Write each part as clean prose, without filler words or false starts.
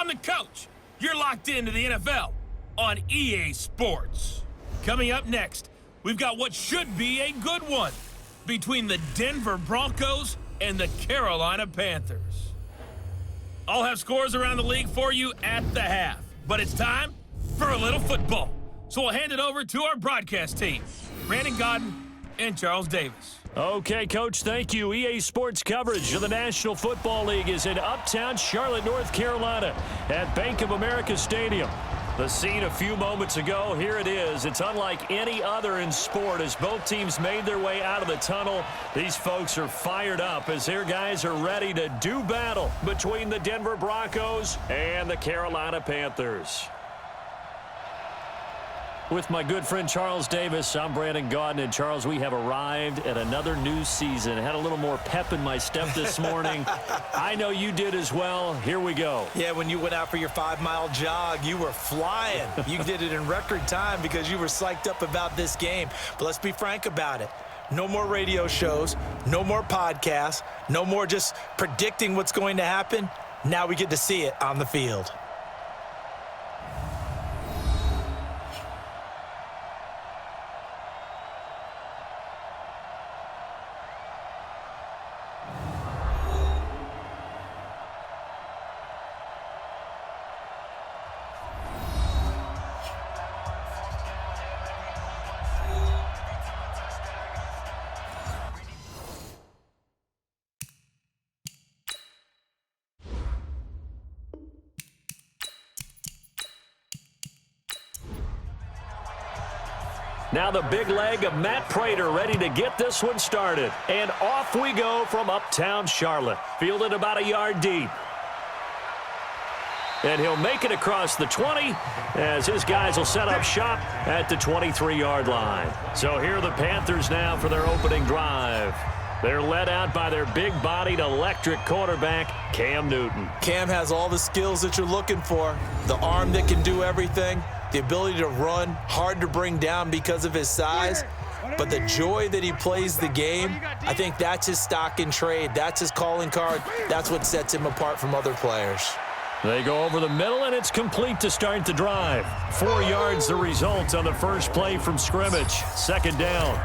I'm the coach. You're locked into the NFL on EA Sports. Coming up next, we've got what should be a good one between the Denver Broncos and the Carolina Panthers. I'll have scores around the league for you at the half, but it's time for a little football. So we'll hand it over to our broadcast team, Brandon Godden and Charles Davis. Okay, Coach, thank you. EA Sports coverage of the National Football League is in uptown Charlotte, North Carolina at Bank of America Stadium. The scene a few moments ago, here it is. It's unlike any other in sport as both teams made their way out of the tunnel. These folks are fired up as their guys are ready to do battle between the Denver Broncos and the Carolina Panthers. With my good friend Charles Davis, I'm Brandon Godden. And Charles, we have arrived at another new season. I had a little more pep in my step this morning. I know you did as well. Here we go. Yeah, when you went out for your 5-mile jog, you were flying. You did it in record time because you were psyched up about this game. But let's be frank about it. No more radio shows, no more podcasts, no more just predicting what's going to happen. Now we get to see it on the field. Now the big leg of Matt Prater ready to get this one started. And off we go from uptown Charlotte. Fielded about a yard deep. And he'll make it across the 20 as his guys will set up shop at the 23-yard line. So here are the Panthers now for their opening drive. They're led out by their big-bodied electric quarterback, Cam Newton. Cam has all the skills that you're looking for. The arm that can do everything. The ability to run, hard to bring down because of his size. But the joy that he plays the game, I think that's his stock in trade. That's his calling card. That's what sets him apart from other players. They go over the middle, and it's complete to start the drive. 4 yards the result on the first play from scrimmage. Second down.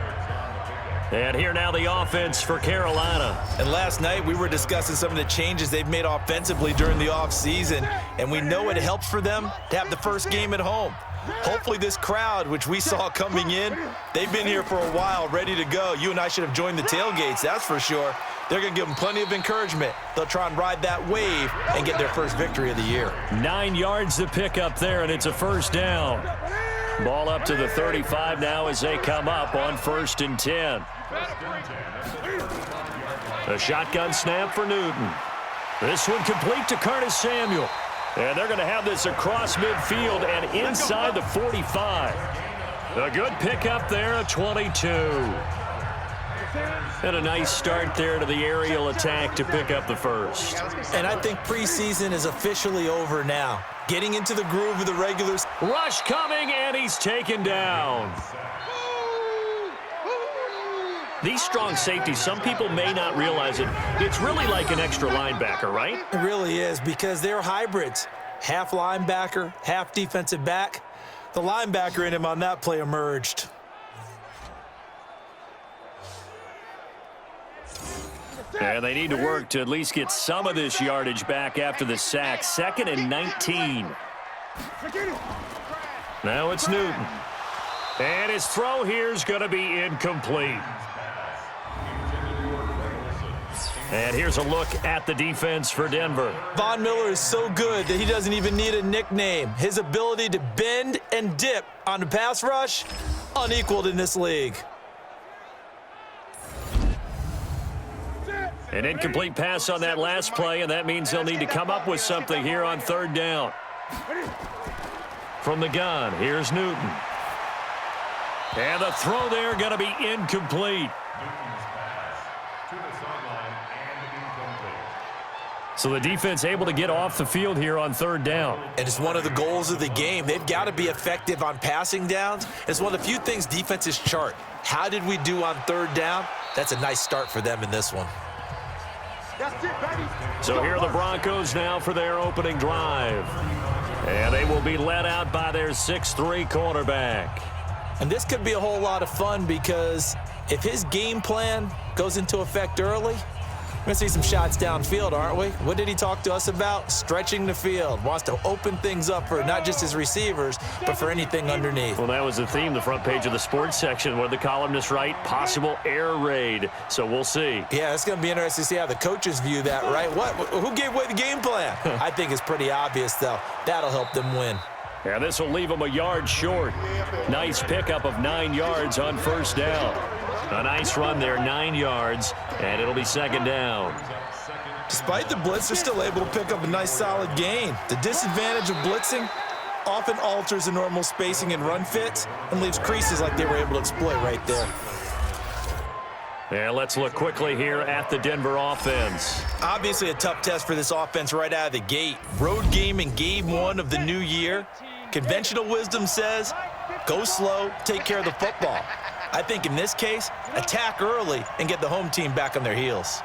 And here now the offense for Carolina. And last night we were discussing some of the changes they've made offensively during the offseason, and we know it helps for them to have the first game at home. Hopefully this crowd, which we saw coming in, they've been here for a while, ready to go. You and I should have joined the tailgates, that's for sure. They're going to give them plenty of encouragement. They'll try and ride that wave and get their first victory of the year. 9 yards to pick up there, and it's a first down. Ball up to the 35 now as they come up on 1st and 10. A shotgun snap for Newton. This one complete to Curtis Samuel. And they're going to have this across midfield and inside the 45. A good pickup there at 22. And a nice start there to the aerial attack to pick up the first. And I think preseason is officially over now. Getting into the groove of the regulars. Rush coming, and he's taken down. These strong safeties, some people may not realize it. It's really like an extra linebacker, right? It really is, because they're hybrids. Half linebacker, half defensive back. The linebacker in him on that play emerged. And they need to work to at least get some of this yardage back after the sack. 2nd and 19. Now it's Newton. And his throw here is going to be incomplete. And here's a look at the defense for Denver. Von Miller is so good that he doesn't even need a nickname. His ability to bend and dip on the pass rush, unequaled in this league. An incomplete pass on that last play, and that means they'll need to come up with something here on 3rd down. From the gun, here's Newton. And the throw there going to be incomplete. So the defense able to get off the field here on 3rd down. And it's one of the goals of the game. They've got to be effective on passing downs. It's one of the few things defenses chart. How did we do on 3rd down? That's a nice start for them in this one. So here are the Broncos now for their opening drive. And they will be led out by their 6'3" quarterback. And this could be a whole lot of fun because if his game plan goes into effect early, we're going to see some shots downfield, aren't we? What did he talk to us about? Stretching the field. Wants to open things up for not just his receivers, but for anything underneath. Well, that was the theme, the front page of the sports section, where the columnists write possible air raid. So we'll see. Yeah, it's going to be interesting to see how the coaches view that, right? Who gave away the game plan? I think it's pretty obvious, though. That'll help them win. And this will leave them a yard short. Nice pickup of 9 yards on first down. A nice run there, 9 yards, and it'll be second down. Despite the blitz, they're still able to pick up a nice solid gain. The disadvantage of blitzing often alters the normal spacing and run fits and leaves creases like they were able to exploit right there. And let's look quickly here at the Denver offense. Obviously a tough test for this offense right out of the gate. Road game in game 1 of the new year. Conventional wisdom says, go slow, take care of the football. I think in this case, attack early and get the home team back on their heels.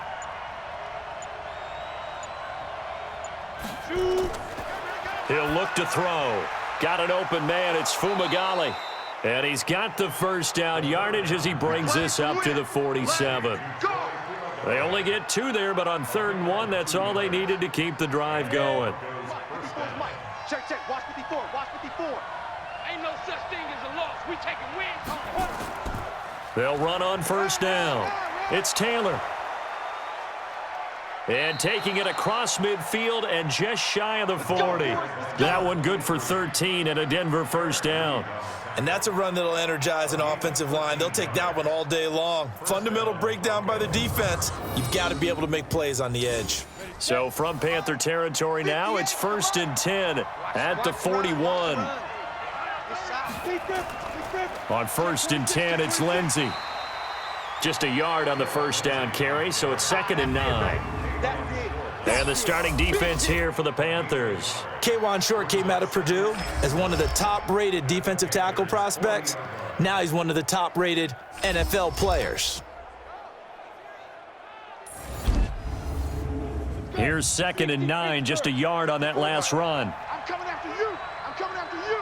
He'll look to throw. Got an open man. It's Fumagalli. And he's got the first down yardage as he brings this up to the 47. They only get 2 there, but on 3rd and 1, that's all they needed to keep the drive going. Check, watch 54, watch 54. Ain't no such thing as a loss. We taking wins. They'll run on first down. It's Taylor. And taking it across midfield and just shy of the 40. That one good for 13 and a Denver first down. And that's a run that'll energize an offensive line. They'll take that one all day long. Fundamental breakdown by the defense. You've got to be able to make plays on the edge. So from Panther territory now, it's 1st and 10 at the 41. On 1st and 10, it's Lindsey. Just a yard on the first down carry, so it's 2nd and 9. And the starting defense here for the Panthers. K'Wan Short came out of Purdue as one of the top-rated defensive tackle prospects. Now he's one of the top-rated NFL players. Here's 2nd and 9, just a yard on that last run. I'm coming after you. I'm coming after you.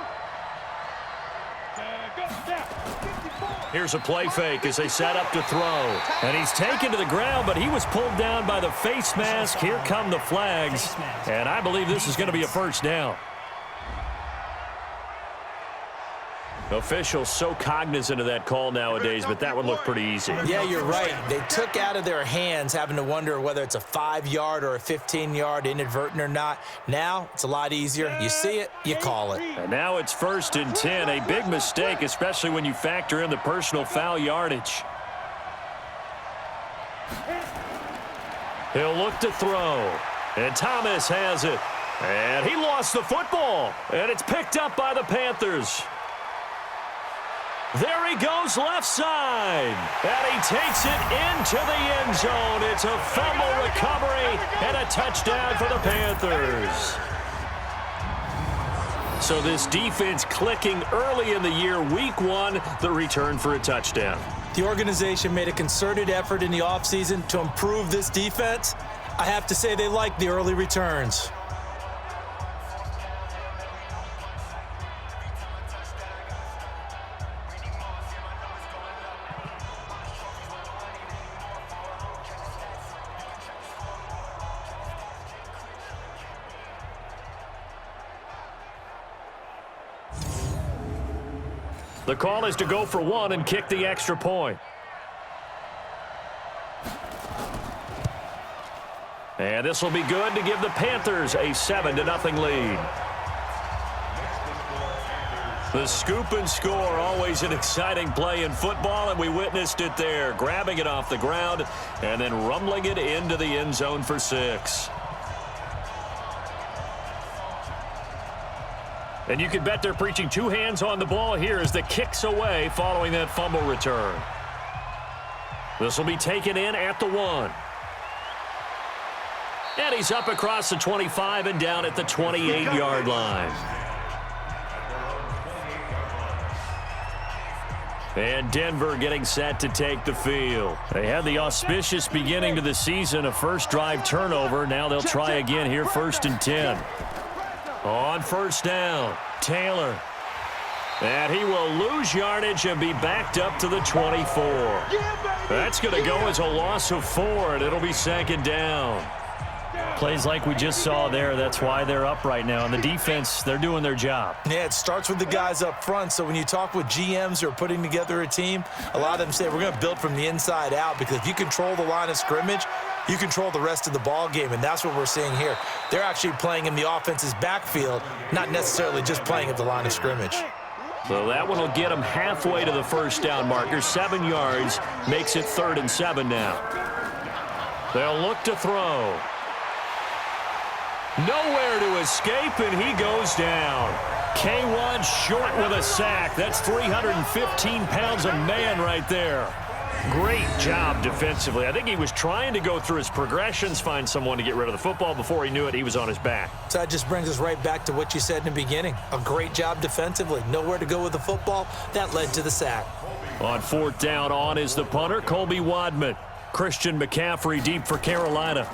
Here's a play fake as they set up to throw. And he's taken to the ground, but he was pulled down by the face mask. Here come the flags. And I believe this is going to be a first down. Officials so cognizant of that call nowadays, but that would look pretty easy. Yeah, you're right. They took out of their hands having to wonder whether it's a 5-yard or a 15-yard, inadvertent or not. Now it's a lot easier. You see it, you call it. And now it's 1st and 10, a big mistake, especially when you factor in the personal foul yardage. He'll look to throw. And Thomas has it. And he lost the football. And it's picked up by the Panthers. There he goes left side. And he takes it into the end zone. It's a fumble recovery and a touchdown for the Panthers. So this defense clicking early in the year, week 1, the return for a touchdown. The organization made a concerted effort in the offseason to improve this defense. I have to say they like the early returns. The call is to go for 1 and kick the extra point. And this will be good to give the Panthers a 7-0 lead. The scoop and score, always an exciting play in football, and we witnessed it there, grabbing it off the ground and then rumbling it into the end zone for 6. And you can bet they're preaching 2 hands on the ball here as the kick's away following that fumble return. This will be taken in at the 1. And he's up across the 25 and down at the 28-yard line. And Denver getting set to take the field. They had the auspicious beginning to the season, a first drive turnover. Now they'll try again here, 1st and 10. On first down, Taylor. And he will lose yardage and be backed up to the 24. That's going to go as a loss of 4, and it'll be 2nd down. Plays like we just saw there. That's why they're up right now. And the defense, they're doing their job. Yeah, it starts with the guys up front. So when you talk with GMs who are putting together a team, a lot of them say we're going to build from the inside out, because if you control the line of scrimmage, you control the rest of the ball game, and that's what we're seeing here. They're actually playing in the offense's backfield, not necessarily just playing at the line of scrimmage. So that one will get them halfway to the first down marker. 7 yards makes it 3rd and 7 now. They'll look to throw. Nowhere to escape, and he goes down. K1 short with a sack. That's 315 pounds of man right there. Great job defensively. I think he was trying to go through his progressions, find someone to get rid of the football. Before he knew it, he was on his back. So that just brings us right back to what you said in the beginning. A great job defensively. Nowhere to go with the football. That led to the sack. On 4th down, on is the punter, Colby Wadman. Christian McCaffrey deep for Carolina.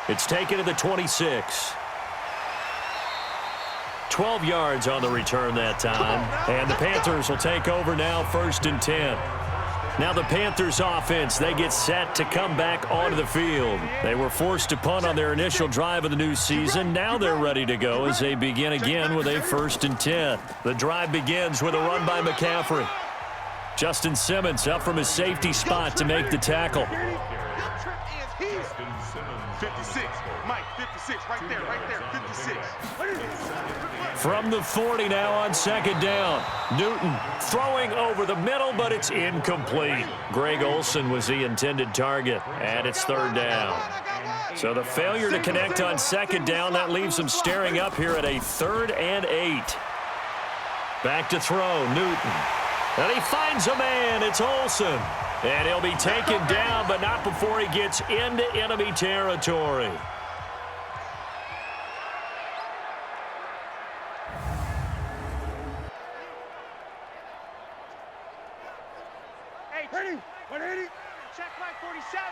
It's taken to the 26. 12 yards on the return that time. And the Panthers will take over now, 1st and 10. Now the Panthers offense, they get set to come back onto the field. They were forced to punt on their initial drive of the new season. Now they're ready to go as they begin again with a 1st and 10. The drive begins with a run by McCaffrey. Justin Simmons up from his safety spot to make the tackle. 56, Mike, 56, right there, 56. From the 40 now on 2nd down. Newton throwing over the middle, but it's incomplete. Greg Olsen was the intended target, and it's 3rd down. So the failure to connect on 2nd down, that leaves them staring up here at a 3rd and 8. Back to throw, Newton. And he finds a man, it's Olsen. And he'll be taken down, but not before he gets into enemy territory. Hey, 180. Check Mike 47.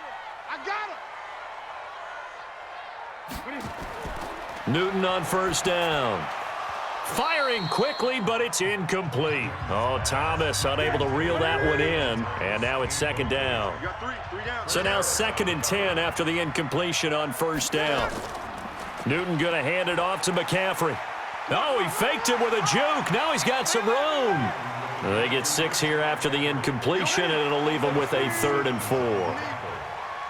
I got him. Newton on 1st down. Firing quickly, but it's incomplete. Oh, Thomas unable to reel that one in. And now it's 2nd down. So now 2nd and 10 after the incompletion on 1st down. Newton going to hand it off to McCaffrey. Oh, he faked it with a juke. Now he's got some room. They get 6 here after the incompletion, and it'll leave them with a 3rd and 4.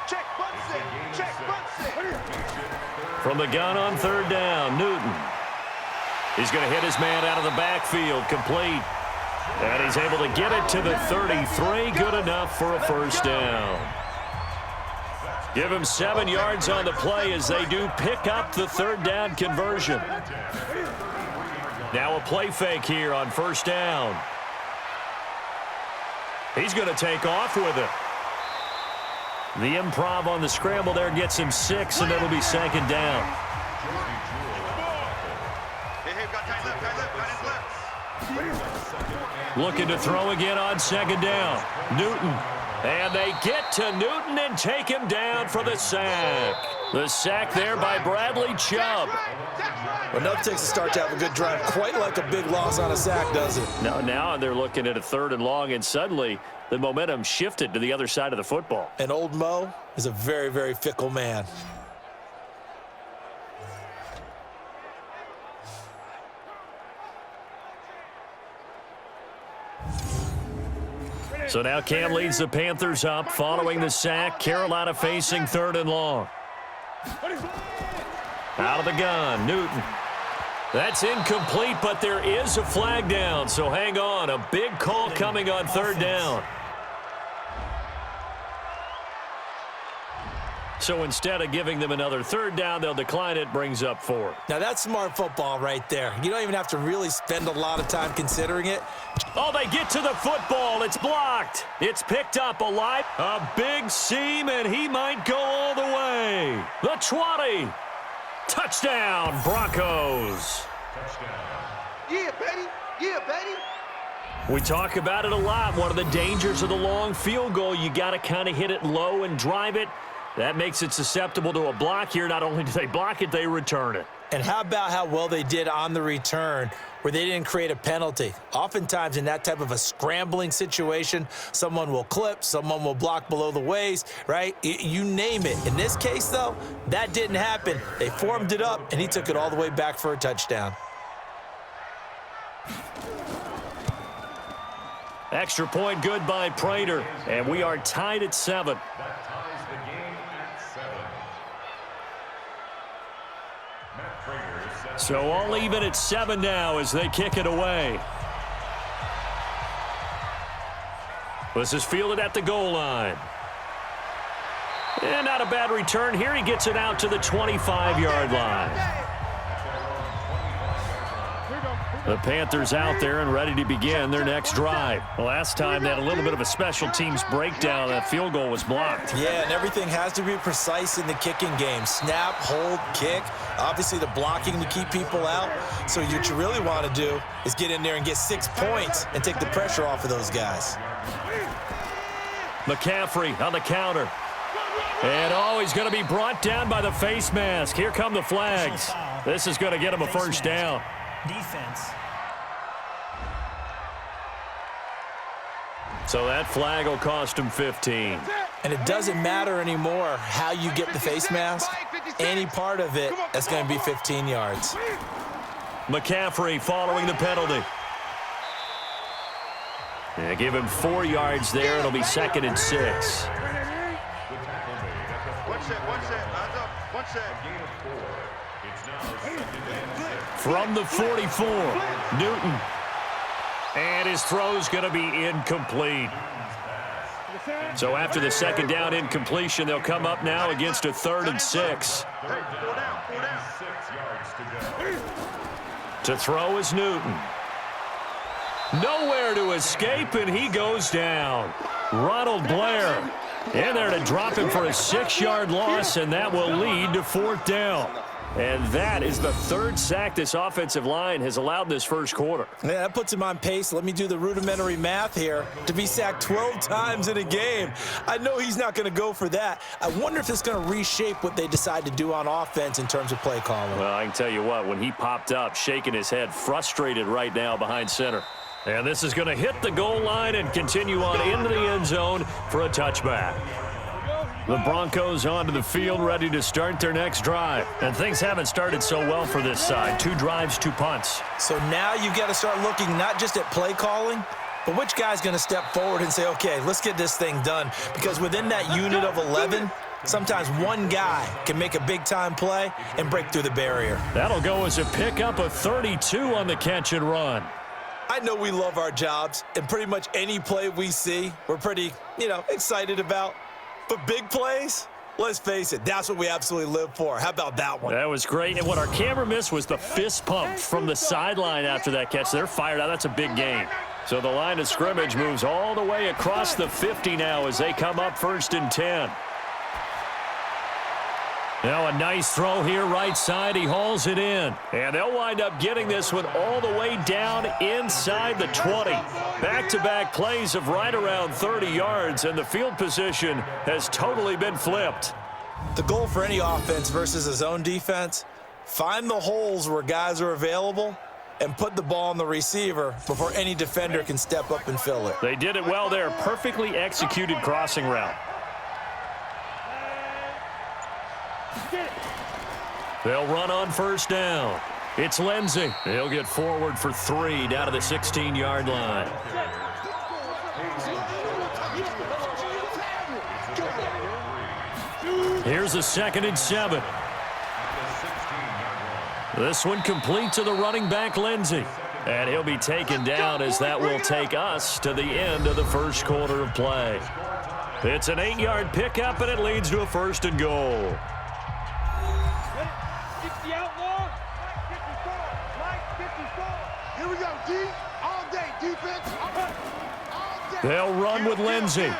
Check, From the gun on 3rd down, Newton. He's going to hit his man out of the backfield, complete. And he's able to get it to the 33, good enough for a 1st down. Give him 7 yards on the play as they do pick up the 3rd down conversion. Now a play fake here on 1st down. He's going to take off with it. The improv on the scramble there gets him 6, and it'll be 2nd down. Looking to throw again on 2nd down. Newton. And they get to Newton and take him down for the sack. The sack there by Bradley Chubb. Well, enough takes a start to have a good drive. Quite like a big loss on a sack, does it? Now they're looking at a 3rd and long, and suddenly the momentum shifted to the other side of the football. And old Mo is a very, very fickle man. So now Cam leads the Panthers up following the sack. Carolina facing 3rd and long. Out of the gun, Newton. That's incomplete, but there is a flag down, so hang on. A big call coming on 3rd down. So instead of giving them another 3rd down, they'll decline it, brings up 4. Now that's smart football right there. You don't even have to really spend a lot of time considering it. Oh, they get to the football. It's blocked. It's picked up alive. A big seam, and he might go all the way. The 20. Touchdown, Broncos. Yeah, baby. Yeah, baby. We talk about it a lot. One of the dangers of the long field goal, you got to kind of hit it low and drive it. That makes it susceptible to a block here. Not only do they block it, they return it. And how about how well they did on the return where they didn't create a penalty? Oftentimes in that type of a scrambling situation, someone will clip, someone will block below the waist, right? You name it. In this case, though, that didn't happen. They formed it up, and he took it all the way back for a touchdown. Extra point good by Prater, and we are tied at 7. So all even at 7 now as they kick it away. This is fielded at the goal line. And not a bad return here. He gets it out to the 25-yard line. The Panthers out there and ready to begin their next drive. The last time they had a little bit of a special teams breakdown. That field goal was blocked. Yeah, and everything has to be precise in the kicking game. Snap, hold, kick. Obviously the blocking to keep people out. So what you really want to do is get in there and get 6 points and take the pressure off of those guys. McCaffrey on the counter. And he's going to be brought down by the face mask. Here come the flags. This is going to get him a first down. Defense. So that flag will cost him 15. And it doesn't matter anymore how you get the face mask. Any part of it is going to be 15 yards. McCaffrey following the penalty. Yeah, give him 4 yards there. It'll be 2nd and 6. One set. From the 44, Newton. And his throw's going to be incomplete. So after the second down incompletion, they'll come up now against a 3rd and 6. To throw is Newton. Nowhere to escape, and he goes down. Ronald Blair in there to drop him for a 6-yard loss, and that will lead to 4th down. And that is the 3rd sack this offensive line has allowed this first quarter. Yeah, that puts him on pace. Let me do the rudimentary math here. To be sacked 12 times in a game. I know he's not going to go for that. I wonder if it's going to reshape what they decide to do on offense in terms of play calling. Well, I can tell you what, when he popped up, shaking his head, frustrated right now behind center. And this is going to hit the goal line and continue on into the end zone for a touchback. The Broncos onto the field, ready to start their next drive. And things haven't started so well for this side. 2 drives, 2 punts. So now you've got to start looking not just at play calling, but which guy's going to step forward and say, okay, let's get this thing done. Because within that unit of 11, sometimes one guy can make a big-time play and break through the barrier. That'll go as a pickup of 32 on the catch and run. I know we love our jobs, and pretty much any play we see, we're pretty, excited about. But big plays, let's face it, that's what we absolutely live for. How about that one? That was great. And what our camera missed was the fist pump from the sideline after that catch. They're fired out. That's a big gain. So the line of scrimmage moves all the way across the 50 now as they come up 1st and 10. Now a nice throw here right side. He hauls it in. And they'll wind up getting this one all the way down inside the 20. Back-to-back plays of right around 30 yards, and the field position has totally been flipped. The goal for any offense versus a zone defense, find the holes where guys are available and put the ball on the receiver before any defender can step up and fill it. They did it well there. Perfectly executed crossing route. They'll run on 1st down. It's Lindsey. He'll get forward for 3 down to the 16-yard line. Here's a 2nd and 7. This one complete to the running back, Lindsey. And he'll be taken down as that will take us to the end of the first quarter of play. It's an 8-yard pickup, and it leads to a 1st and goal. Here we go, D. All day, defense. They'll run with Lindsey.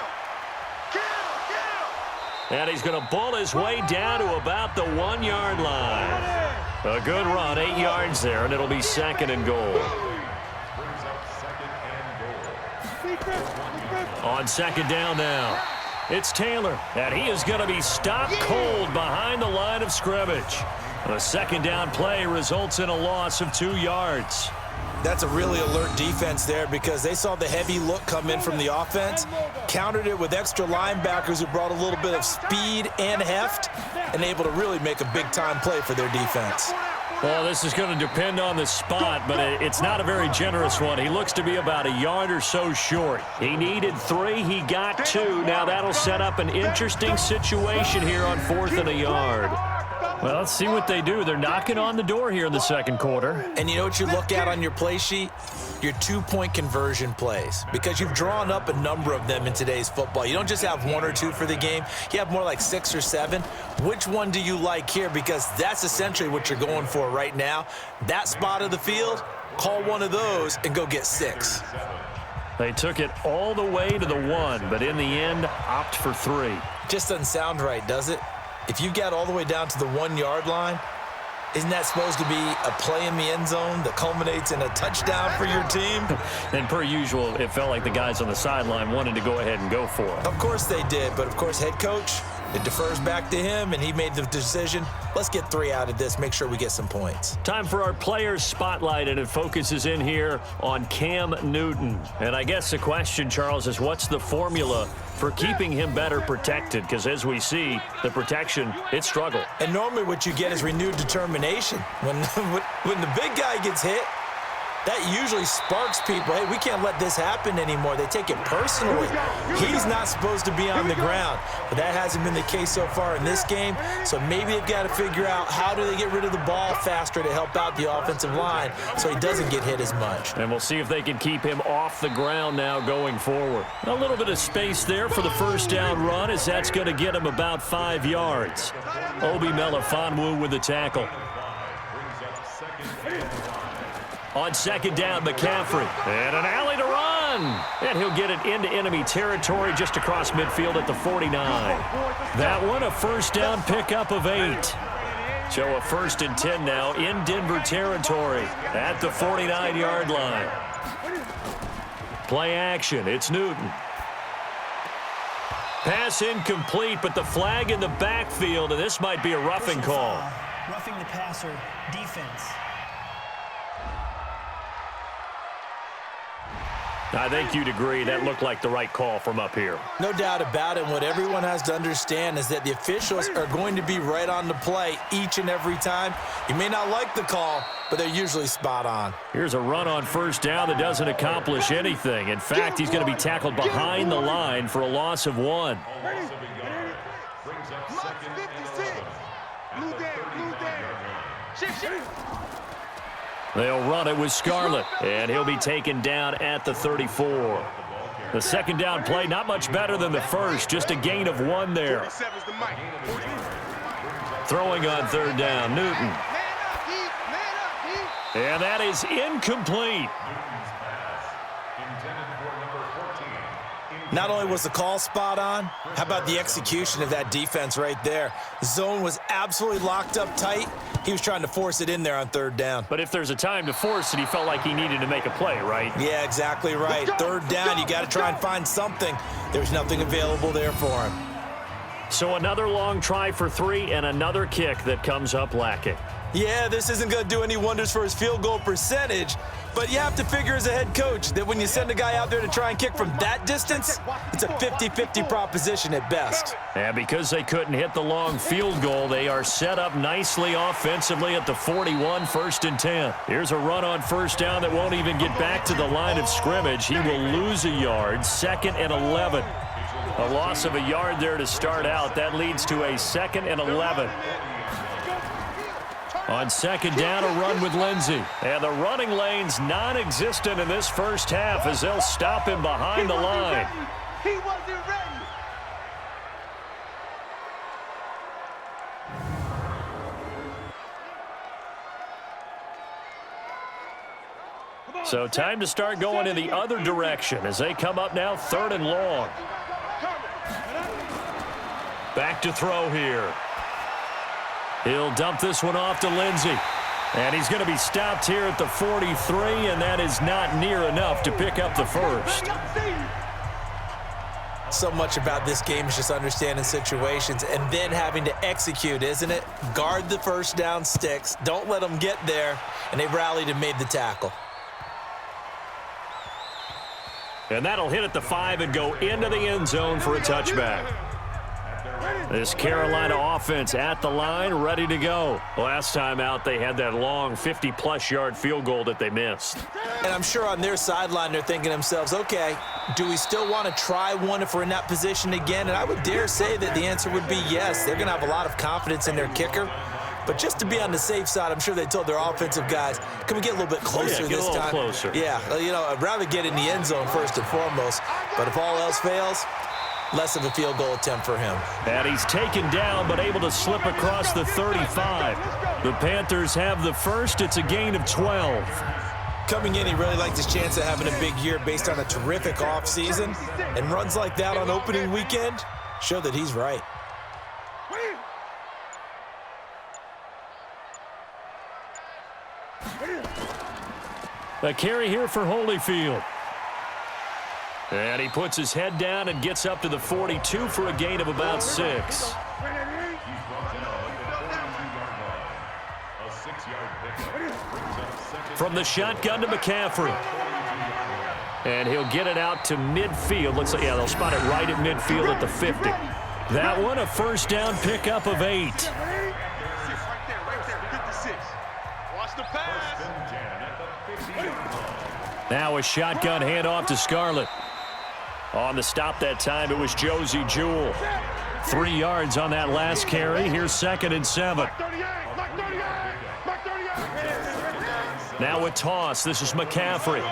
And he's going to bull his way down to about the 1-yard line. A good run, 8 yards there, and it'll be 2nd and goal. On 2nd down now, it's Taylor, and he is going to be stopped cold behind the line of scrimmage. The 2nd down play results in a loss of 2 yards. That's a really alert defense there because they saw the heavy look come in from the offense, countered it with extra linebackers who brought a little bit of speed and heft, and able to really make a big-time play for their defense. Well, this is going to depend on the spot, but it's not a very generous one. He looks to be about a yard or so short. He needed 3. He got 2. Now that'll set up an interesting situation here on 4th and a yard. Well, let's see what they do. They're knocking on the door here in the 2nd quarter. And you know what you look at on your play sheet? Your 2-point conversion plays, because you've drawn up a number of them in today's football. You don't just have 1 or 2 for the game. You have more like 6 or 7. Which one do you like here? Because that's essentially what you're going for right now. That spot of the field, call one of those and go get 6. They took it all the way to the 1, but in the end, opt for 3. Just doesn't sound right, does it? If you get all the way down to the 1-yard line, isn't that supposed to be a play in the end zone that culminates in a touchdown for your team? And per usual, it felt like the guys on the sideline wanted to go ahead and go for it. Of course they did, but of course head coach, it defers back to him, and he made the decision. Let's get 3 out of this, make sure we get some points. Time for our players spotlight, and it focuses in here on Cam Newton. And I guess the question, Charles, is what's the formula for keeping him better protected? Because as we see, the protection, it struggled. And normally what you get is renewed determination. When the big guy gets hit, that usually sparks people. Hey, we can't let this happen anymore. They take it personally. He's not supposed to be on the ground, but that hasn't been the case so far in this game. So maybe they've got to figure out how do they get rid of the ball faster to help out the offensive line so he doesn't get hit as much. And we'll see if they can keep him off the ground now going forward. A little bit of space there for the 1st down run, as that's going to get him about 5 yards. Obi Melifonwu with the tackle. On 2nd down, McCaffrey. And an alley to run. And he'll get it into enemy territory just across midfield at the 49. That one, a 1st down pickup of 8. So a 1st and 10 now in Denver territory at the 49-yard line. Play action. It's Newton. Pass incomplete, but the flag in the backfield, and this might be a roughing call. Roughing the passer defense. I think you'd agree that looked like the right call from up here. No doubt about it. What everyone has to understand is that the officials are going to be right on the play each and every time. You may not like the call, but they're usually spot on. Here's a run on 1st down that doesn't accomplish anything. In fact, he's going to be tackled behind the line for a loss of 1. They'll run it with Scarlett, and he'll be taken down at the 34. The 2nd down play, not much better than the 1st, just a gain of 1 there. Throwing on 3rd down, Newton. And that is incomplete. Not only was the call spot on, how about the execution of that defense right there? The zone was absolutely locked up tight. He was trying to force it in there on 3rd down. But if there's a time to force it, he felt like he needed to make a play, right? Yeah, exactly right. 3rd down, you got to try and find something. There's nothing available there for him. So another long try for 3 and another kick that comes up lacking. Yeah, this isn't going to do any wonders for his field goal percentage, but you have to figure as a head coach that when you send a guy out there to try and kick from that distance, it's a 50-50 proposition at best. And because they couldn't hit the long field goal, they are set up nicely offensively at the 41, 1st and 10. Here's a run on 1st down that won't even get back to the line of scrimmage. He will lose a yard, 2nd and 11. A loss of a yard there to start out. That leads to a 2nd and 11. On 2nd down, a run with Lindsey. And the running lane's non-existent in this 1st half as they'll stop him behind the line. He wasn't ready. So time to start going in the other direction as they come up now 3rd and long. Back to throw here. He'll dump this one off to Lindsey. And he's going to be stopped here at the 43, and that is not near enough to pick up the first. So much about this game is just understanding situations and then having to execute, isn't it? Guard the first down sticks. Don't let them get there. And they rallied and made the tackle. And that'll hit at the 5 and go into the end zone for a touchback. This Carolina offense at the line, ready to go. Last time out, they had that long 50-plus yard field goal that they missed. And I'm sure on their sideline, they're thinking to themselves, okay, do we still want to try one if we're in that position again? And I would dare say that the answer would be yes. They're going to have a lot of confidence in their kicker. But just to be on the safe side, I'm sure they told their offensive guys, can we get a little bit closer this time? Closer. Yeah, you know, I'd rather get in the end zone first and foremost. But if all else fails, less of a field goal attempt for him. And he's taken down but able to slip across the 35. The Panthers have the first. It's a gain of 12. Coming in, he really liked his chance of having a big year based on a terrific offseason. And runs like that on opening weekend show that he's right. A carry here for Holyfield. And he puts his head down and gets up to the 42 for a gain of about 6. From the shotgun to McCaffrey. And he'll get it out to midfield. Looks like, yeah, they'll spot it right at midfield at the 50. That one, a first down pickup of 8. Right there, 56. Watch the pass. Now a shotgun handoff to Scarlett. On the stop that time, it was Josie Jewell. 3 yards on that last carry. Here's 2nd and 7. Now a toss. This is McCaffrey.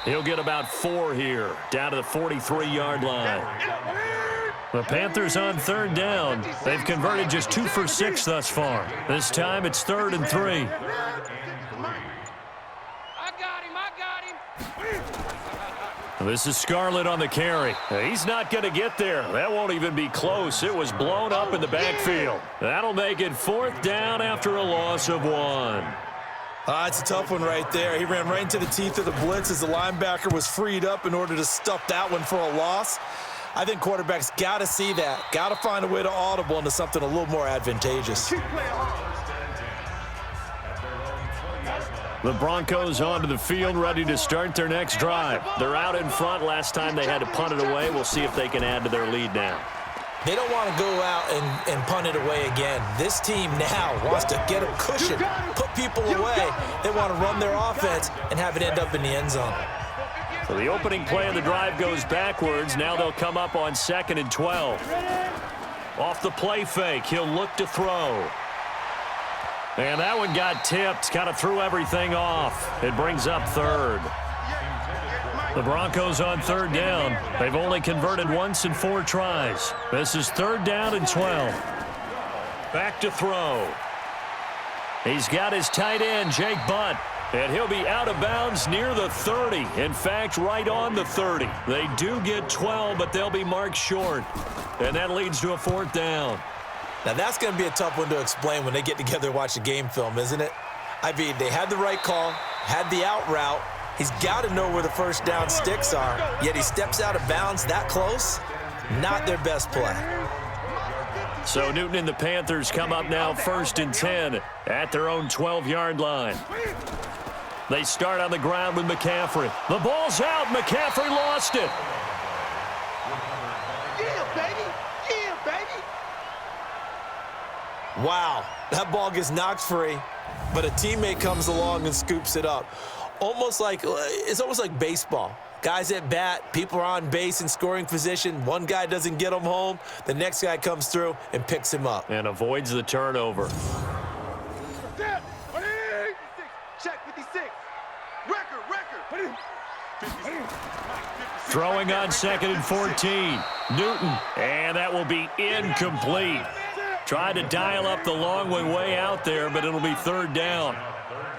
He'll get about 4 here, down to the 43-yard line. The Panthers on 3rd down. They've converted just 2 for 6 thus far. This time it's 3rd and 3. This is Scarlett on the carry. He's not going to get there. That won't even be close. It was blown up in the backfield. That'll make it 4th down after a loss of 1. It's a tough one right there. He ran right into the teeth of the blitz as the linebacker was freed up in order to stuff that one for a loss. I think quarterbacks got to see that. Got to find a way to audible into something a little more advantageous. The Broncos onto the field, ready to start their next drive. They're out in front. Last time they had to punt it away. We'll see if they can add to their lead now. They don't want to go out and punt it away again. This team now wants to get a cushion, put people away. They want to run their offense and have it end up in the end zone. So the opening play of the drive goes backwards. Now they'll come up on 2nd and 12. Off the play fake, he'll look to throw. And that one got tipped, kind of threw everything off. It brings up 3rd. The Broncos on 3rd down. They've only converted once in 4 tries. This is 3rd down and 12. Back to throw. He's got his tight end, Jake Butt. And he'll be out of bounds near the 30. In fact, right on the 30. They do get 12, but they'll be marked short. And that leads to a 4th down. Now, that's going to be a tough one to explain when they get together and watch the game film, isn't it? I mean, they had the right call, had the out route. He's got to know where the first down sticks are, yet he steps out of bounds that close. Not their best play. So Newton and the Panthers come up now 1st and 10 at their own 12-yard line. They start on the ground with McCaffrey. The ball's out. McCaffrey lost it. Yeah, baby. Yeah, baby. Wow, that ball gets knocked free, but a teammate comes along and scoops it up. It's almost like baseball. Guys at bat, people are on base in scoring position. One guy doesn't get him home. The next guy comes through and picks him up. And avoids the turnover. Check 56. Record. Throwing on 2nd and 14. Newton. And that will be incomplete. Tried to dial up the long one way out there, but it'll be 3rd down.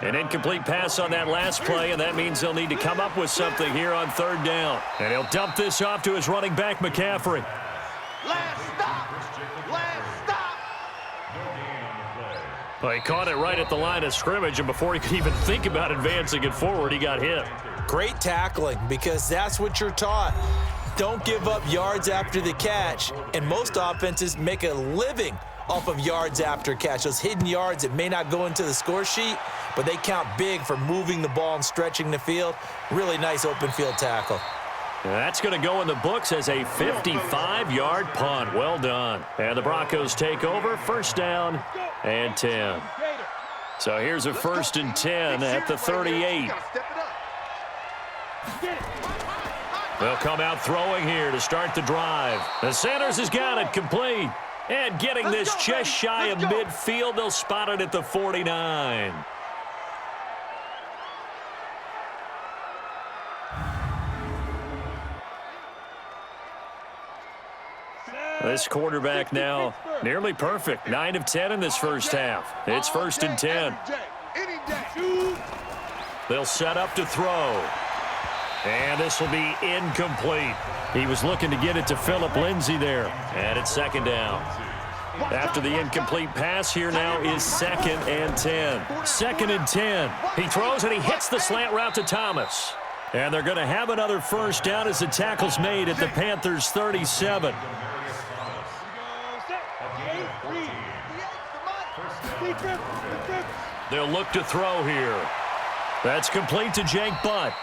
An incomplete pass on that last play, and that means they'll need to come up with something here on 3rd down. And he'll dump this off to his running back, McCaffrey. Last stop. Well, he caught it right at the line of scrimmage, and before he could even think about advancing it forward, he got hit. Great tackling, because that's what you're taught. Don't give up yards after the catch, and most offenses make a living off of yards after catch. Those hidden yards that may not go into the score sheet, but they count big for moving the ball and stretching the field. Really nice open field tackle. That's going to go in the books as a 55-yard punt. Well done. And the Broncos take over, first down and 10. So here's a 1st and 10 at the 38. They'll come out throwing here to start the drive. And Sanders has got it complete. And getting this just shy of midfield, they'll spot it at the 49. This quarterback now nearly perfect. 9 of 10 in this first half. It's 1st and 10. They'll set up to throw. And this will be incomplete. He was looking to get it to Phillip Lindsay there. And it's 2nd down. After the incomplete pass, here now is 2nd and 10. 2nd and 10. He throws and he hits the slant route to Thomas. And they're going to have another first down as the tackle's made at the Panthers' 37. They'll look to throw here. That's complete to Jake Butt.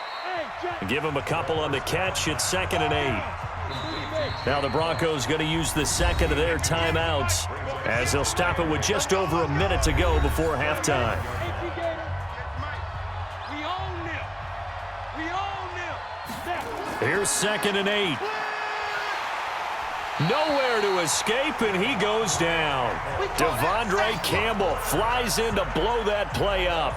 Give him a couple on the catch. It's 2nd and 8. Now the Broncos going to use the second of their timeouts as they'll stop it with just over a minute to go before halftime. Here's 2nd and 8. Nowhere to escape, and he goes down. Devondre Campbell flies in to blow that play up.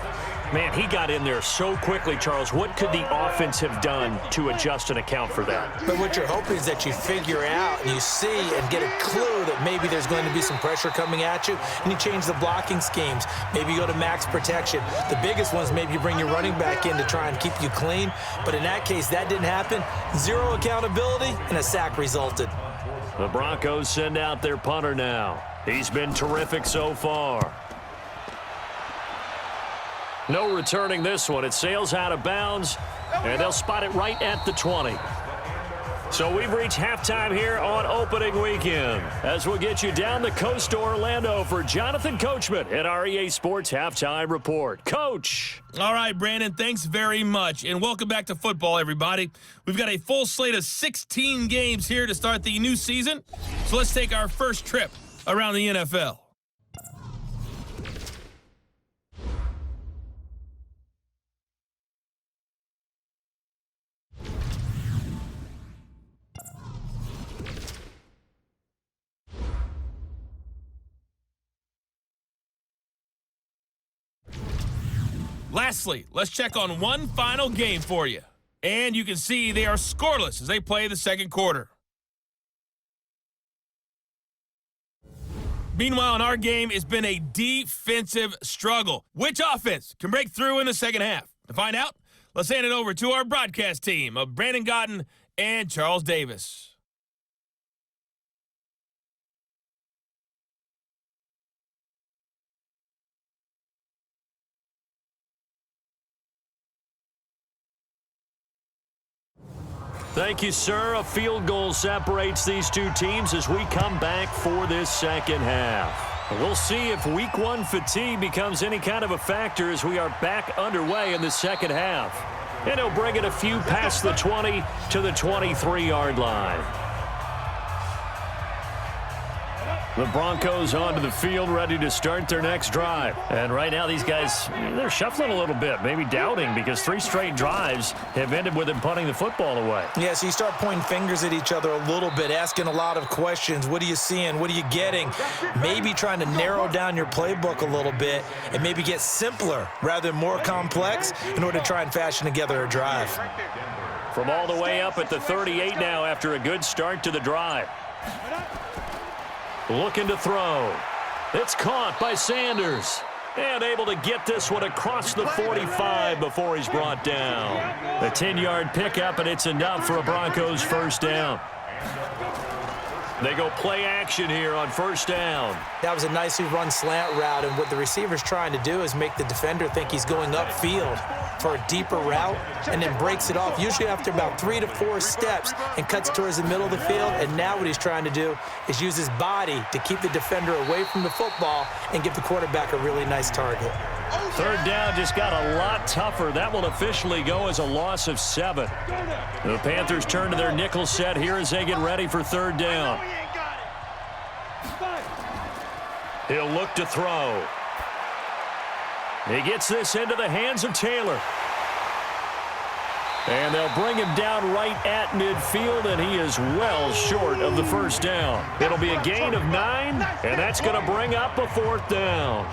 Man, he got in there so quickly, Charles. What could the offense have done to adjust and account for that? But what you're hoping is that you figure out and you see and get a clue that maybe there's going to be some pressure coming at you, and you change the blocking schemes. Maybe you go to max protection. The biggest one is maybe you bring your running back in to try and keep you clean. But in that case, that didn't happen. Zero accountability, and a sack resulted. The Broncos send out their punter now. He's been terrific so far. No returning this one. It sails out of bounds, and they'll spot it right at the 20. So we've reached halftime here on opening weekend as we'll get you down the coast to Orlando for Jonathan Coachman at our EA Sports Halftime Report. Coach. All right, Brandon, thanks very much, and welcome back to football, everybody. We've got a full slate of 16 games here to start the new season, so let's take our first trip around the NFL. Lastly, let's check on one final game for you. And you can see they are scoreless as they play the second quarter. Meanwhile, in our game, it's been a defensive struggle. Which offense can break through in the second half? To find out, let's hand it over to our broadcast team of Brandon Gotten and Charles Davis. Thank you, sir. A field goal separates these two teams as we come back for this second half. We'll see if week one fatigue becomes any kind of a factor as we are back underway in the second half. And he'll bring it a few past the 20 to the 23-yard line. The Broncos onto the field, ready to start their next drive. And right now, these guys, they're shuffling a little bit, maybe doubting, because 3 straight drives have ended with them punting the football away. Yeah, so you start pointing fingers at each other a little bit, asking a lot of questions. What are you seeing? What are you getting? Maybe trying to narrow down your playbook a little bit and maybe get simpler rather than more complex in order to try and fashion together a drive. From all the way up at the 38 now after a good start to the drive. Looking to throw. It's caught by Sanders. And able to get this one across the 45 before he's brought down. A 10-yard pickup, and it's enough for a Broncos first down. They go play action here on first down. That was a nicely run slant route, and what the receiver's trying to do is make the defender think he's going upfield for a deeper route and then breaks it off, usually after about 3 to 4 steps, and cuts towards the middle of the field. And now what he's trying to do is use his body to keep the defender away from the football and give the quarterback a really nice target. Third down just got a lot tougher. That will officially go as a loss of 7. The Panthers turn to their nickel set here as they get ready for third down. He'll look to throw. He gets this into the hands of Taylor. And they'll bring him down right at midfield, and he is well short of the first down. It'll be a gain of 9, and that's going to bring up a 4th down.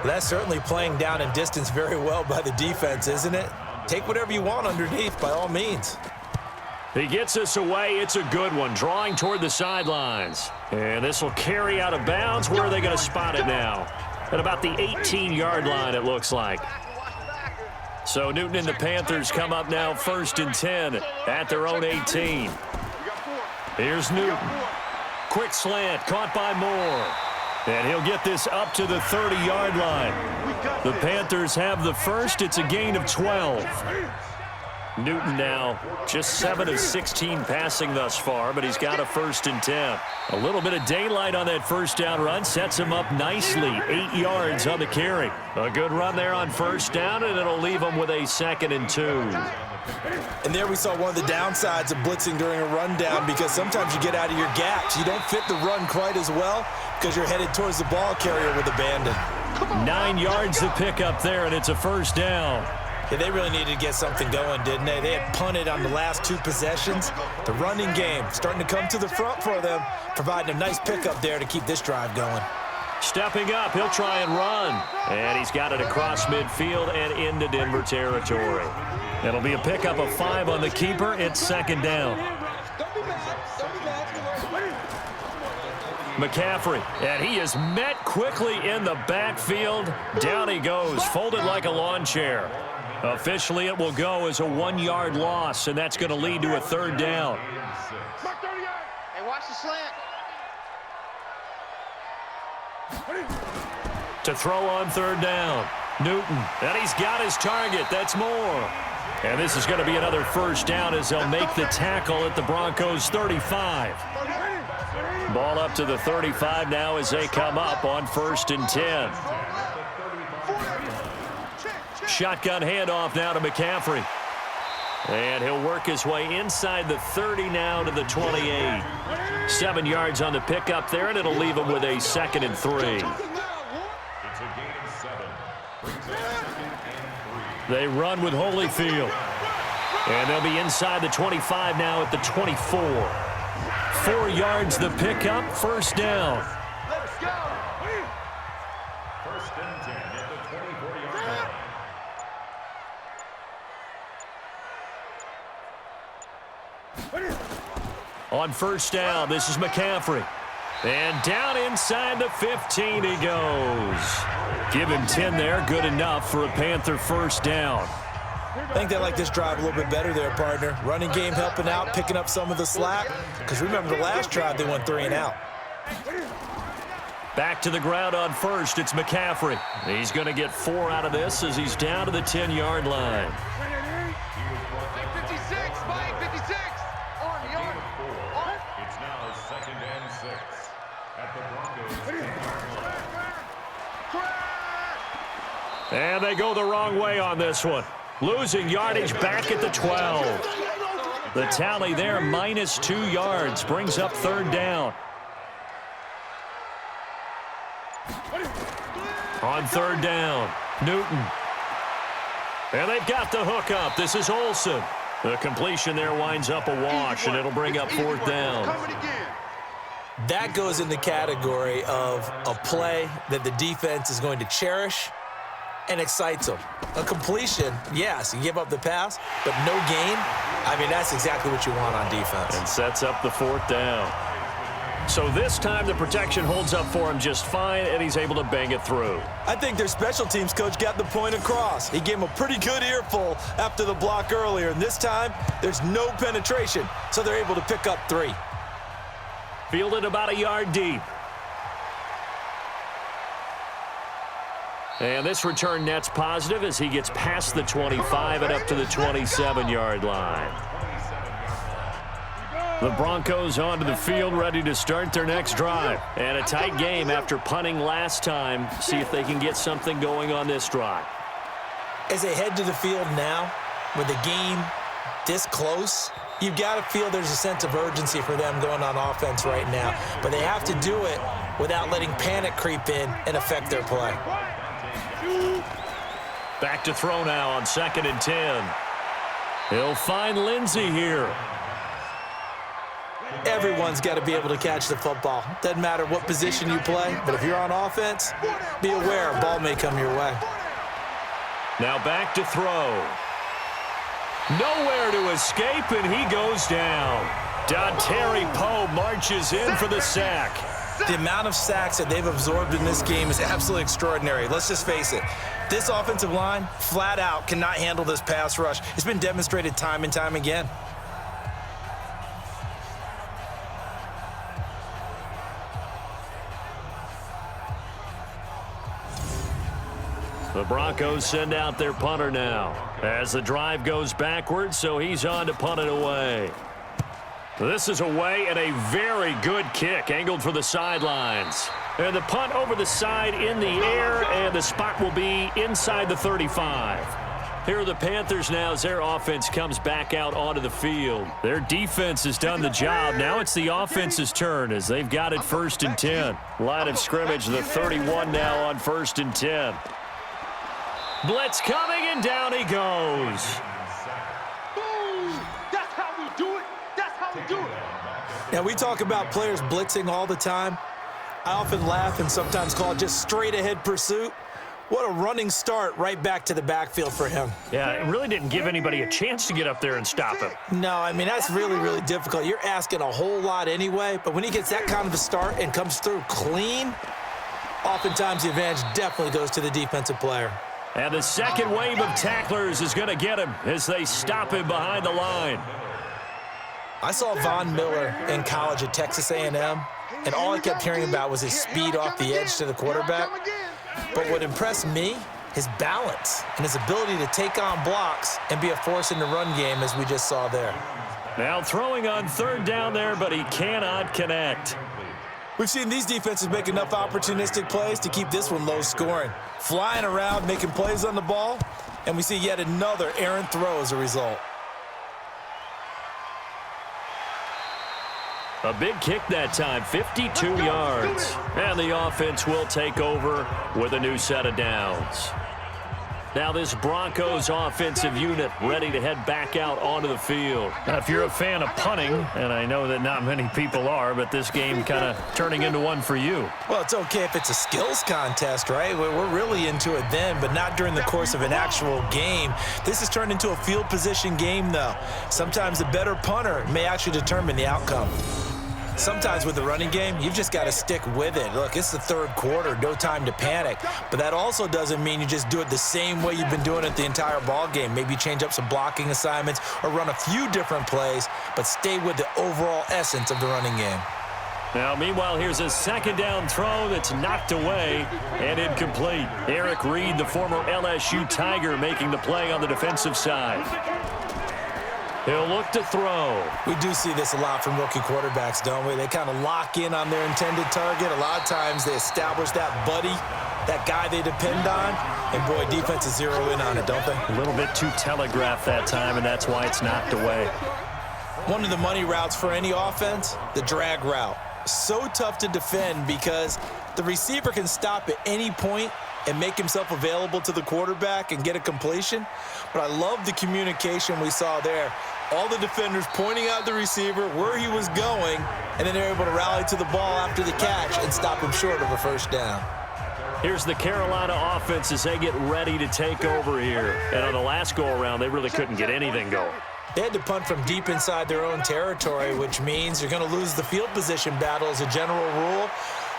That's certainly playing down in distance very well by the defense, isn't it? Take whatever you want underneath, by all means. He gets this away. It's a good one, drawing toward the sidelines. And this will carry out of bounds. Where are they going to spot it now? At about the 18-yard line, it looks like. So Newton and the Panthers come up now 1st and 10 at their own 18. Here's Newton. Quick slant, caught by Moore. And he'll get this up to the 30-yard line. The Panthers have the first. It's a gain of 12. Newton now just 7 of 16 passing thus far, but he's got a 1st and 10. A little bit of daylight on that first down run sets him up nicely. 8 yards on the carry. A good run there on first down, and it'll leave him with a 2nd and 2. And there we saw one of the downsides of blitzing during a rundown, because sometimes you get out of your gaps. You don't fit the run quite as well because you're headed towards the ball carrier with abandon. 9 yards to pick up there, and it's a 1st down. Yeah, they really needed to get something going, didn't they? They had punted on the last 2 possessions. The running game starting to come to the front for them, providing a nice pickup there to keep this drive going. Stepping up, he'll try and run. And he's got it across midfield and into Denver territory. It'll be a pickup of 5 on the keeper. It's 2nd down. McCaffrey, and he is met quickly in the backfield. Down he goes, folded like a lawn chair. Officially, it will go as a 1-yard loss, and that's going to lead to a 3rd down. Hey, watch the slant. To throw on 3rd down, Newton, and he's got his target. That's Moore. And this is going to be another 1st down as they'll make the tackle at the Broncos' 35. Ball up to the 35 now as they come up on 1st and 10. Shotgun handoff now to McCaffrey. And he'll work his way inside the 30 now to the 28. 7 yards on the pickup there, and it'll leave him with a 2nd and 3. They run with Holyfield. And they'll be inside the 25 now at the 24. 4 yards the pickup, 1st down. Let's go. 1st and 10 at the 24-yard line. On 1st down, this is McCaffrey. And down inside the 15 he goes. Give him 10 there, good enough for a Panther 1st down. I think they like this drive a little bit better there, partner. Running game helping out, picking up some of the slack. Because remember the last drive, they went 3 and out. Back to the ground on 1st, it's McCaffrey. He's going to get 4 out of this as he's down to the 10-yard line. 56, Mike, 56. On the yard. It's now 2nd and 6 at the Broncos' 10-yard line. And they go the wrong way on this one. Losing yardage back at the 12. The tally there, minus 2 yards, brings up 3rd down. On 3rd down, Newton. And they've got the hook up. This is Olsen. The completion there winds up a wash, and it'll bring up 4th down. That goes in the category of a play that the defense is going to cherish and excites them. A completion, yes, you give up the pass, but no gain. I mean, that's exactly what you want on defense. And sets up the 4th down. So this time the protection holds up for him just fine, and he's able to bang it through. I think their special teams coach got the point across. He gave him a pretty good earful after the block earlier, and this time there's no penetration, so they're able to pick up 3. Fielded about a yard deep. And this return net's positive as he gets past the 25 and up to the 27-yard line. The Broncos onto the field, ready to start their next drive. And a tight game after punting last time. See if they can get something going on this drive. As they head to the field now, with the game this close, you've got to feel there's a sense of urgency for them going on offense right now. But they have to do it without letting panic creep in and affect their play. Back to throw now on 2nd and 10. He'll find Lindsey here. Everyone's got to be able to catch the football. Doesn't matter what position you play, but if you're on offense, be aware a ball may come your way. Now back to throw. Nowhere to escape, and he goes down. Dontari Poe marches in for the sack. The amount of sacks that they've absorbed in this game is absolutely extraordinary. Let's just face it. This offensive line, flat out, cannot handle this pass rush. It's been demonstrated time and time again. The Broncos send out their punter now as the drive goes backwards, so he's on to punt it away. This is away and a very good kick, angled for the sidelines. And the punt over the side in the air, and the spot will be inside the 35. Here are the Panthers now as their offense comes back out onto the field. Their defense has done the job. Now it's the offense's turn as they've got it 1st and 10. Line of scrimmage, the 31 now on 1st and 10. Blitz coming, and down he goes. Boom! That's how we do it. That's how we do it. Now, we talk about players blitzing all the time. I often laugh and sometimes call it just straight-ahead pursuit. What a running start right back to the backfield for him. Yeah, it really didn't give anybody a chance to get up there and stop him. No, I mean, that's really, really difficult. You're asking a whole lot anyway, but when he gets that kind of a start and comes through clean, oftentimes the advantage definitely goes to the defensive player. And the second wave of tacklers is going to get him as they stop him behind the line. I saw Von Miller in college at Texas A&M, and all I kept hearing about was his speed off the edge to the quarterback. But what impressed me, his balance and his ability to take on blocks and be a force in the run game, as we just saw there. Now throwing on 3rd down there, but he cannot connect. We've seen these defenses make enough opportunistic plays to keep this one low scoring. Flying around, making plays on the ball, and we see yet another errant throw as a result. A big kick that time, 52 yards. And the offense will take over with a new set of downs. Now this Broncos offensive unit ready to head back out onto the field. Now, if you're a fan of punting, and I know that not many people are, but this game kind of turning into one for you. Well, it's okay if it's a skills contest, right? We're really into it then, but not during the course of an actual game. This has turned into a field position game, though. Sometimes the better punter may actually determine the outcome. Sometimes with the running game, you've just got to stick with it. Look, it's the 3rd quarter, no time to panic. But that also doesn't mean you just do it the same way you've been doing it the entire ball game. Maybe change up some blocking assignments or run a few different plays, but stay with the overall essence of the running game. Now, meanwhile, here's a 2nd down throw that's knocked away and incomplete. Eric Reed, the former LSU Tiger, making the play on the defensive side. He'll look to throw. We do see this a lot from rookie quarterbacks, don't we? They kind of lock in on their intended target. A lot of times they establish that buddy, that guy they depend on, and boy, defenses zero in on it, don't they? A little bit too telegraphed that time, and that's why it's knocked away. One of the money routes for any offense, the drag route. So tough to defend because the receiver can stop at any point and make himself available to the quarterback and get a completion. But I love the communication we saw there. All the defenders pointing out the receiver, where he was going, and then they're able to rally to the ball after the catch and stop him short of a 1st down. Here's the Carolina offense as they get ready to take over here. And on the last go-around, they really couldn't get anything going. They had to punt from deep inside their own territory, which means you're going to lose the field position battle as a general rule.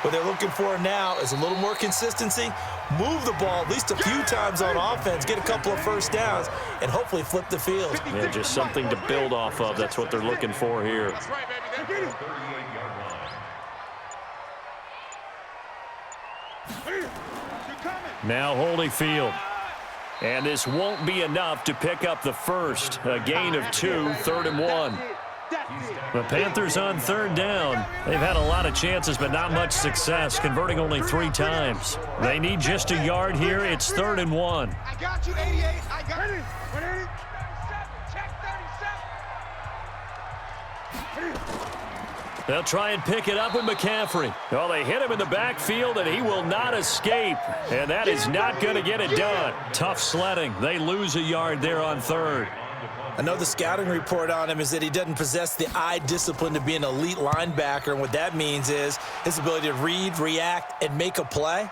What they're looking for now is a little more consistency, move the ball at least a few times on offense, get a couple of 1st downs, and hopefully flip the field. Yeah, just something to build off of. That's what they're looking for here. That's right, baby. Now Holyfield. And this won't be enough to pick up the first. A gain of 2, 3rd and 1. The Panthers on 3rd down. They've had a lot of chances, but not much success, converting only 3 times. They need just a yard here. It's 3rd and 1. I got you, 88. I got it. 37. Check 37. They'll try and pick it up with McCaffrey. Well, they hit him in the backfield, and he will not escape. And that is not going to get it done. Tough sledding. They lose a yard there on 3rd. I know the scouting report on him is that he doesn't possess the eye discipline to be an elite linebacker, and what that means is his ability to read, react, and make a play.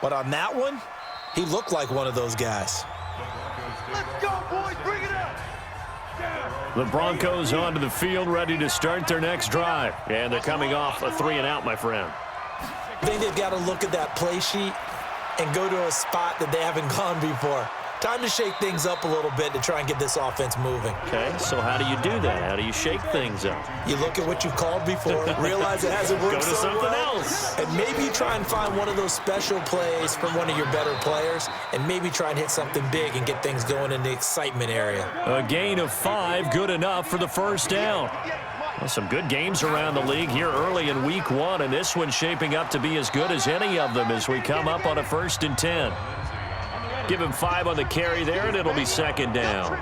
But on that one, he looked like one of those guys. Let's go, boys. Bring it up. The Broncos onto the field, ready to start their next drive. And they're coming off a 3-and-out, my friend. I think they've got to look at that play sheet and go to a spot that they haven't gone before. Time to shake things up a little bit to try and get this offense moving. Okay, so how do you do that? How do you shake things up? You look at what you've called before, realize it hasn't worked Go to so something well, else. and maybe you try and find one of those special plays from one of your better players, and maybe try and hit something big and get things going in the excitement area. A gain of 5, good enough for the first down. Well, some good games around the league here early in week 1, and this one's shaping up to be as good as any of them as we come up on a 1st and 10. Give him 5 on the carry there, and it'll be 2nd down.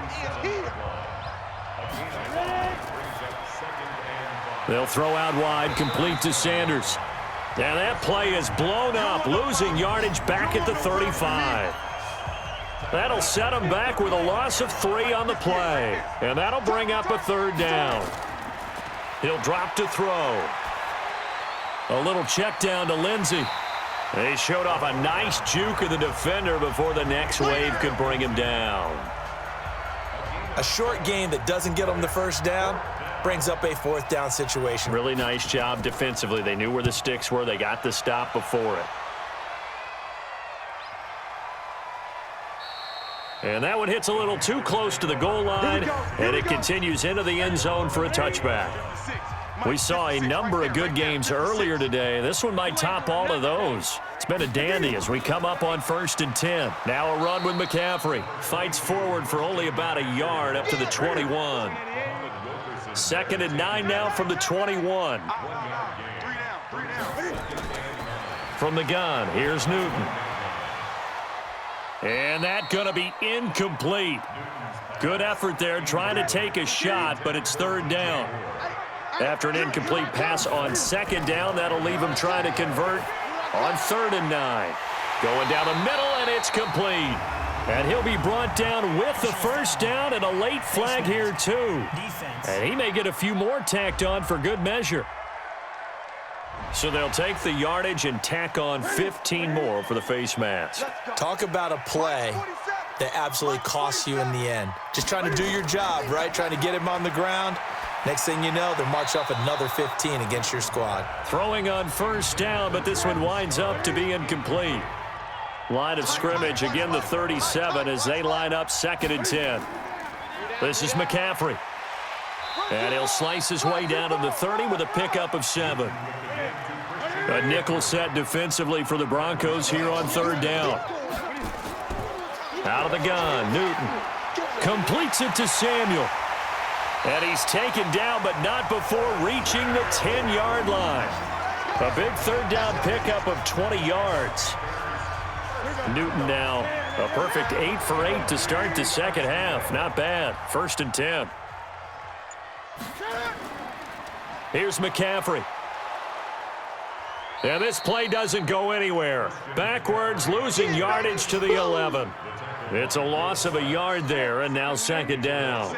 They'll throw out wide, complete to Sanders. And that play is blown up, losing yardage back at the 35. That'll set him back with a loss of 3 on the play. And that'll bring up a 3rd down. He'll drop to throw. A little check down to Lindsey. They showed off a nice juke of the defender before the next wave could bring him down. A short game that doesn't get them the first down brings up a 4th down situation. Really nice job defensively. They knew where the sticks were. They got the stop before it. And that one hits a little too close to the goal line, and it continues into the end zone for a touchback. We saw a number of good games earlier today. This one might top all of those. It's been a dandy as we come up on 1st and 10. Now a run with McCaffrey. Fights forward for only about a yard up to the 21. 2nd and 9 now from the 21. From the gun, here's Newton. And that's going to be incomplete. Good effort there trying to take a shot, but it's 3rd down. After an incomplete pass on 2nd down, that'll leave him trying to convert on 3rd and 9. Going down the middle, and it's complete. And he'll be brought down with the 1st down and a late flag here, too. And he may get a few more tacked on for good measure. So they'll take the yardage and tack on 15 more for the face mask. Talk about a play that absolutely costs you in the end. Just trying to do your job, right? Trying to get him on the ground. Next thing you know, they'll march off another 15 against your squad. Throwing on 1st down, but this one winds up to be incomplete. Line of scrimmage, again the 37 as they line up 2nd and 10. This is McCaffrey. And he'll slice his way down to the 30 with a pickup of 7. A nickel set defensively for the Broncos here on 3rd down. Out of the gun, Newton completes it to Samuel. And he's taken down, but not before reaching the 10-yard line. A big 3rd down pickup of 20 yards. Newton now a perfect 8 for 8 to start the 2nd half. Not bad. 1st and 10. Here's McCaffrey. And this play doesn't go anywhere. Backwards, losing yardage to the 11. It's a loss of a yard there, and now 2nd down.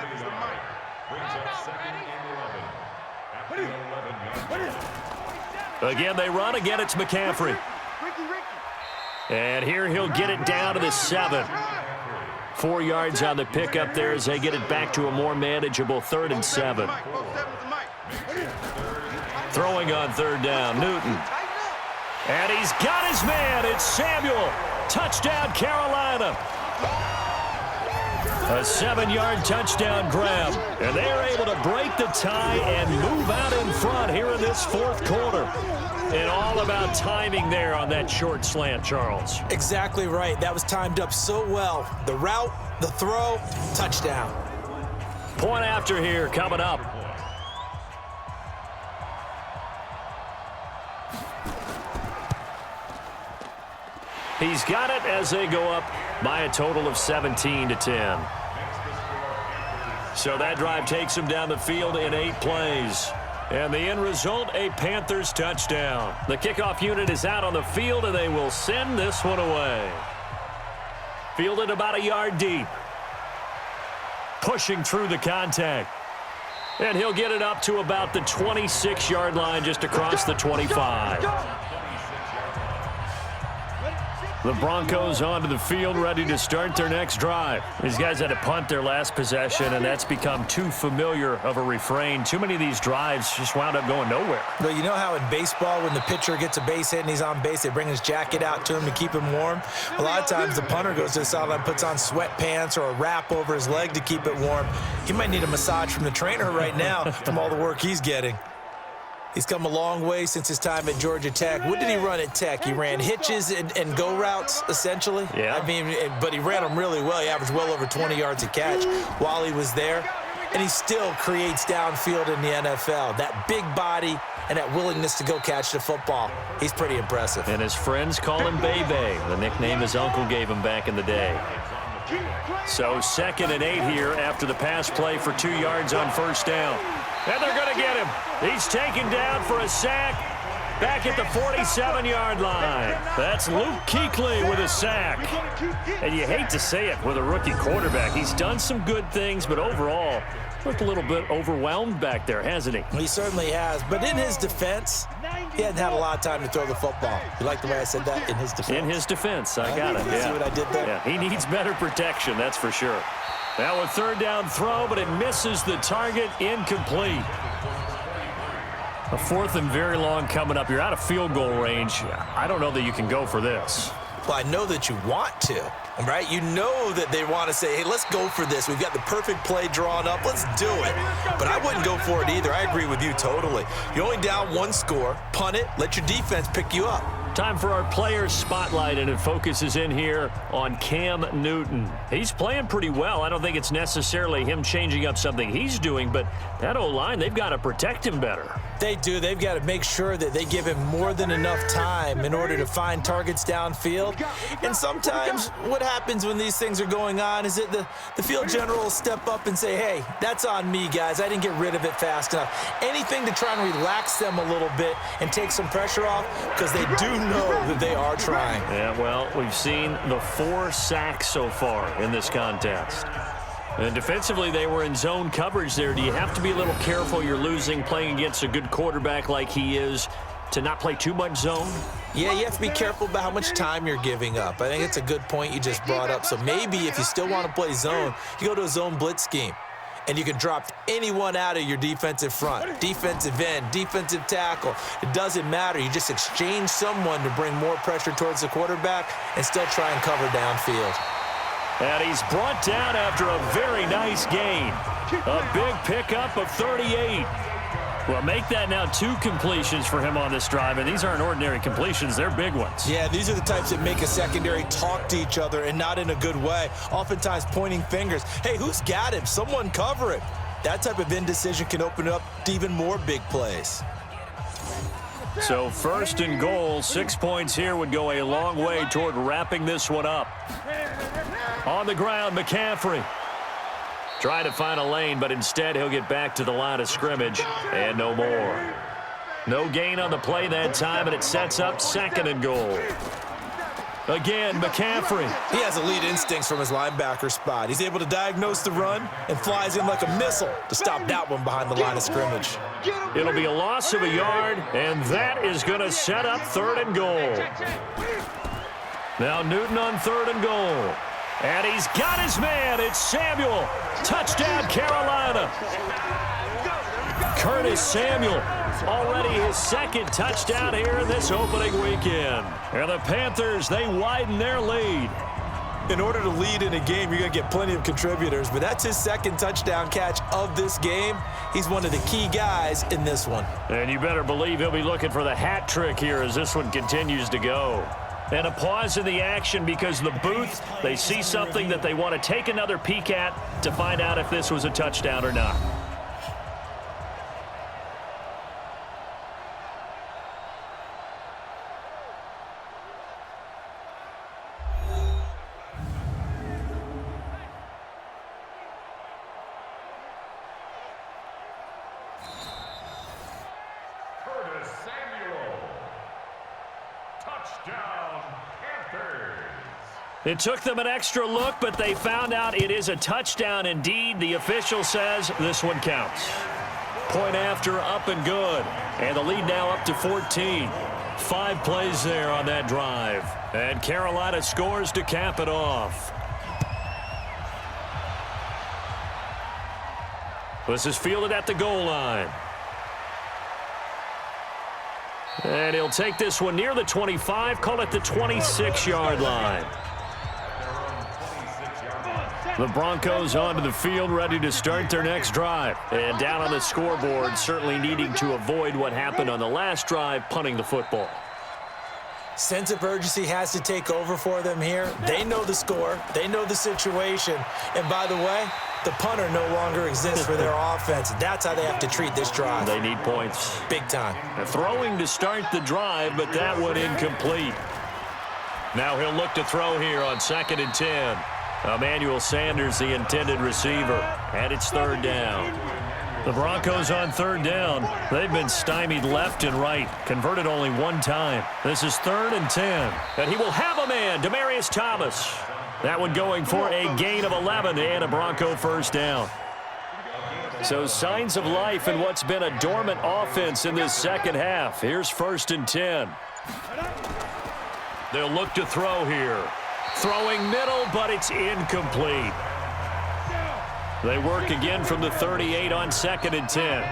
Again, they run. Again, it's McCaffrey. And here he'll get it down to the 7. 4 yards on the pickup there as they get it back to a more manageable 3rd and 7. Throwing on 3rd down, Newton. And he's got his man. It's Samuel. Touchdown, Carolina. A 7-yard touchdown grab. And they're able to break the tie and move out in front here in this fourth quarter. And all about timing there on that short slant, Charles. Exactly right. That was timed up so well. The route, the throw, touchdown. Point after here coming up. He's got it as they go up by a total of 17-10. So that drive takes him down the field in 8 plays. And the end result, a Panthers touchdown. The kickoff unit is out on the field, and they will send this one away. Fielded about a yard deep. Pushing through the contact. And he'll get it up to about the 26-yard line just across the 25. The Broncos onto the field, ready to start their next drive. These guys had to punt their last possession, and that's become too familiar of a refrain. Too many of these drives just wound up going nowhere. Well, you know how in baseball, when the pitcher gets a base hit and he's on base, they bring his jacket out to him to keep him warm? A lot of times the punter goes to the sideline, puts on sweatpants or a wrap over his leg to keep it warm. He might need a massage from the trainer right now from all the work he's getting. He's come a long way since his time at Georgia Tech. What did he run at Tech? He ran hitches and go routes, essentially. Yeah. I mean, but he ran them really well. He averaged well over 20 yards a catch while he was there. And he still creates downfield in the NFL. That big body and that willingness to go catch the football. He's pretty impressive. And his friends call him Bebe, the nickname his uncle gave him back in the day. So 2nd and 8 here after the pass play for 2 yards on first down. And they're going to get him. He's taken down for a sack back at the 47-yard line. That's Luke Kuechly with a sack. And you hate to say it with a rookie quarterback. He's done some good things, but overall, looked a little bit overwhelmed back there, hasn't he? He certainly has. But in his defense, he hadn't had a lot of time to throw the football. You like the way I said that? In his defense. In his defense. I got it. See what I did there? Yeah, he needs better protection, that's for sure. Now a 3rd down throw, but it misses the target, incomplete. A 4th and very long coming up. You're out of field goal range. I don't know that you can go for this. Well, I know that you want to, right? You know that they want to say, hey, let's go for this. We've got the perfect play drawn up. Let's do it. But I wouldn't go for it either. I agree with you totally. You're only down 1 score. Punt it. Let your defense pick you up. Time for our players spotlight, and it focuses in here on Cam Newton. He's playing pretty well. I don't think it's necessarily him changing up something he's doing, but that O-line, they've got to protect him better. They do. They've got to make sure that they give him more than enough time in order to find targets downfield. And sometimes what happens when these things are going on is that the field general will step up and say, hey, that's on me, guys. I didn't get rid of it fast enough. Anything to try and relax them a little bit and take some pressure off, because they do know that they are trying. Yeah, well, we've seen the 4 sacks so far in this contest. And defensively, they were in zone coverage there. Do you have to be a little careful? You're losing playing against a good quarterback like he is to not play too much zone? Yeah, you have to be careful about how much time you're giving up. I think it's a good point you just brought up. So maybe if you still want to play zone, you go to a zone blitz scheme. And you can drop anyone out of your defensive front, defensive end, defensive tackle. It doesn't matter. You just exchange someone to bring more pressure towards the quarterback and still try and cover downfield. And he's brought down after a very nice gain. A big pickup of 38. Well, make that now 2 completions for him on this drive, and these aren't ordinary completions. They're big ones. Yeah, these are the types that make a secondary talk to each other, and not in a good way. Oftentimes pointing fingers. Hey, who's got him? Someone cover him. That type of indecision can open up to even more big plays. So 1st and goal, 6 points here would go a long way toward wrapping this one up. On the ground, McCaffrey. Trying to find a lane, but instead he'll get back to the line of scrimmage and no more. No gain on the play that time, and it sets up 2nd and goal. Again, McCaffrey. He has elite instincts from his linebacker spot. He's able to diagnose the run and flies in like a missile to stop that one behind the line of scrimmage. It'll be a loss of a yard, and that is going to set up 3rd and goal. Now Newton on 3rd and goal. And he's got his man. It's Samuel. Touchdown, Carolina. Curtis Samuel, already his 2nd touchdown here in this opening weekend. And the Panthers, they widen their lead. In order to lead in a game, you're going to get plenty of contributors, but that's his second touchdown catch of this game. He's one of the key guys in this one. And you better believe he'll be looking for the hat trick here as this one continues to go. And a pause in the action because the booth, they see something that they want to take another peek at to find out if this was a touchdown or not. Touchdown, Panthers. It took them an extra look, but they found out it is a touchdown indeed. The official says this one counts. Point after, up and good. And the lead now up to 14. 5 plays there on that drive. And Carolina scores to cap it off. This is fielded at the goal line. And he'll take this one near the 25, call it the 26-yard line. The Broncos onto the field, ready to start their next drive. And down on the scoreboard, certainly needing to avoid what happened on the last drive, punting the football. Sense of urgency has to take over for them here. They know the score. They know the situation. And by the way, the punter no longer exists for their offense. That's how they have to treat this drive. They need points. Big time. Throwing to start the drive, but that one incomplete. Now he'll look to throw here on 2nd and 10. Emmanuel Sanders, the intended receiver, and it's 3rd down. The Broncos on 3rd down. They've been stymied left and right, converted only one time. This is 3rd and 10, and he will have a man, Demaryius Thomas. That one going for a gain of 11 and a Bronco 1st down. So signs of life in what's been a dormant offense in this second half. Here's 1st and 10. They'll look to throw here. Throwing middle, but it's incomplete. They work again from the 38 on 2nd and 10.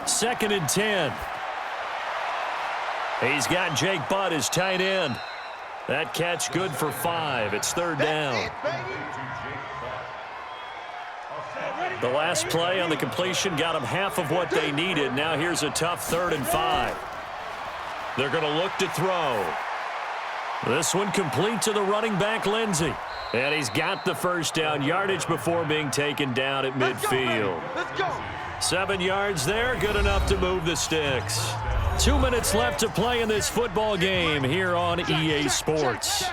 2nd and 10. He's got Jake Butt as tight end. That catch good for 5. It's 3rd down. The last play on the completion got them half of what they needed. Now here's a tough 3rd and 5. They're going to look to throw. This one complete to the running back, Lindsey. And he's got the 1st down yardage before being taken down at midfield. 7 yards there, good enough to move the sticks. 2 minutes left to play in this football game here on EA Sports.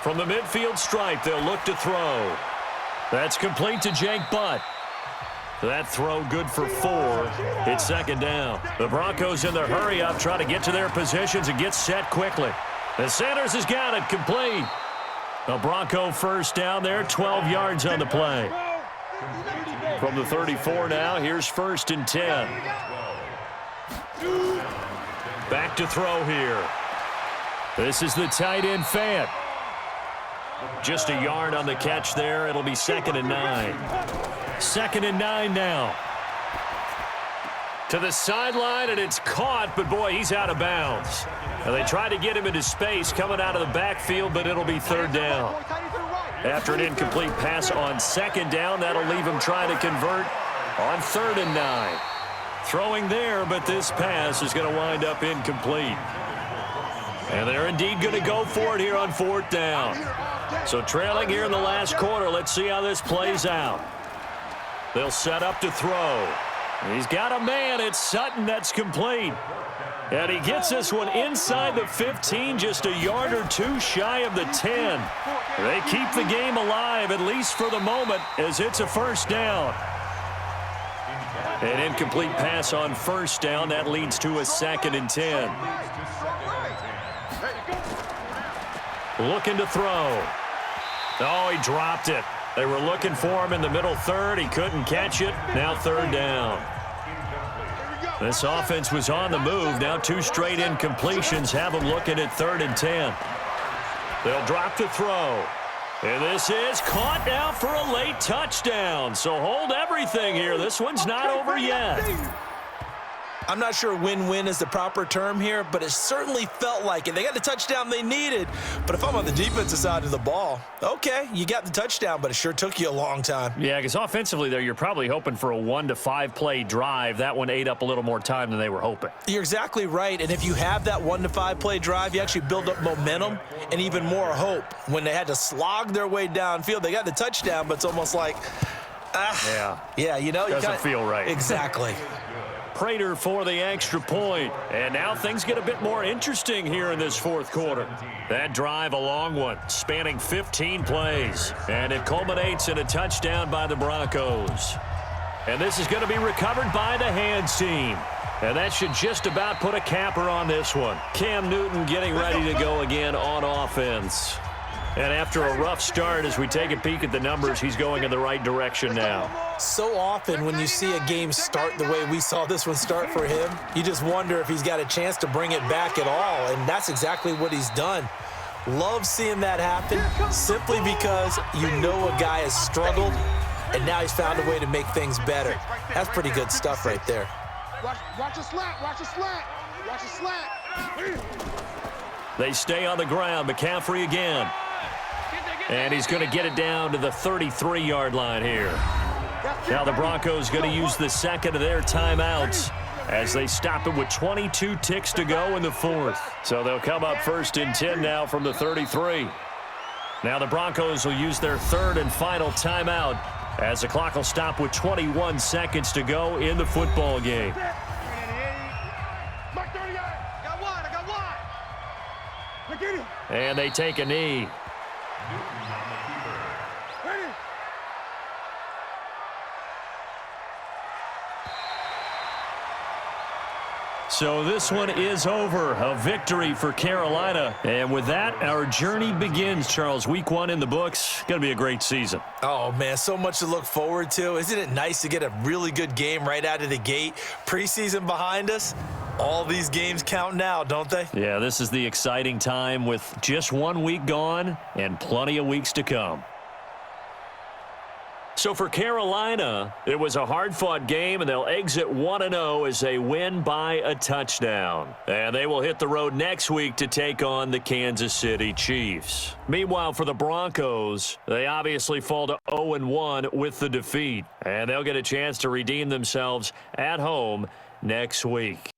From the midfield stripe, they'll look to throw. That's complete to Jake Butt. That throw good for 4. It's 2nd down. The Broncos in their hurry-up try to get to their positions and get set quickly. And Sanders has got it complete. A Bronco 1st down there, 12 yards on the play. From the 34 now, here's 1st and 10. Back to throw here. This is the tight end, Fant. Just a yard on the catch there. It'll be 2nd and 9. 2nd and 9 now. To the sideline, and it's caught, but boy, he's out of bounds. And they try to get him into space coming out of the backfield, but it'll be 3rd down. After an incomplete pass on 2nd down, that'll leave him trying to convert on 3rd and 9. Throwing there, but this pass is going to wind up incomplete. And they're indeed going to go for it here on 4th down. So trailing here in the last quarter, let's see how this plays out. They'll set up to throw. He's got a man. It's Sutton. That's complete. And he gets this one inside the 15, just a yard or 2 shy of the 10. They keep the game alive, at least for the moment, as it's a 1st down. An incomplete pass on 1st down. That leads to a 2nd and 10. Looking to throw. Oh, he dropped it. They were looking for him in the middle 3rd. He couldn't catch it. Now 3rd down. This offense was on the move. Now 2 straight incompletions have them looking at 3rd and 10. They'll drop the throw. And this is caught now for a late touchdown. So hold everything here. This one's not over yet. I'm not sure win-win is the proper term here, but it certainly felt like it. They got the touchdown they needed, but if I'm on the defensive side of the ball, okay, you got the touchdown, but it sure took you a long time. Yeah, because offensively there, you're probably hoping for a 1 to 5 play drive. That one ate up a little more time than they were hoping. You're exactly right, and if you have that 1 to 5 play drive, you actually build up momentum and even more hope. When they had to slog their way downfield, they got the touchdown, but it's almost like, yeah, you know, doesn't feel right. Exactly. Prater for the extra point. And now things get a bit more interesting here in this fourth quarter. That drive, a long one, spanning 15 plays. And it culminates in a touchdown by the Broncos. And this is going to be recovered by the hands team. And that should just about put a capper on this one. Cam Newton getting ready to go again on offense. And after a rough start, as we take a peek at the numbers, he's going in the right direction now. So often when you see a game start the way we saw this one start for him, you just wonder if he's got a chance to bring it back at all, and that's exactly what he's done. Love seeing that happen simply because you know a guy has struggled, and now he's found a way to make things better. That's pretty good stuff right there. Watch a slat, watch a slat, watch a slat. They stay on the ground. McCaffrey again. And he's going to get it down to the 33-yard line here. Now the Broncos going to use the second of their timeouts as they stop it with 22 ticks to go in the fourth. So they'll come up 1st and 10 now from the 33. Now the Broncos will use their third and final timeout as the clock will stop with 21 seconds to go in the football game. And they take a knee. So this one is over. A victory for Carolina. And with that, our journey begins, Charles. Week 1 in the books. Going to be a great season. Oh, man, so much to look forward to. Isn't it nice to get a really good game right out of the gate? Preseason behind us. All these games count now, don't they? Yeah, this is the exciting time with just 1 week gone and plenty of weeks to come. So for Carolina, it was a hard-fought game, and they'll exit 1-0 as they win by a touchdown. And they will hit the road next week to take on the Kansas City Chiefs. Meanwhile, for the Broncos, they obviously fall to 0-1 with the defeat. And they'll get a chance to redeem themselves at home next week.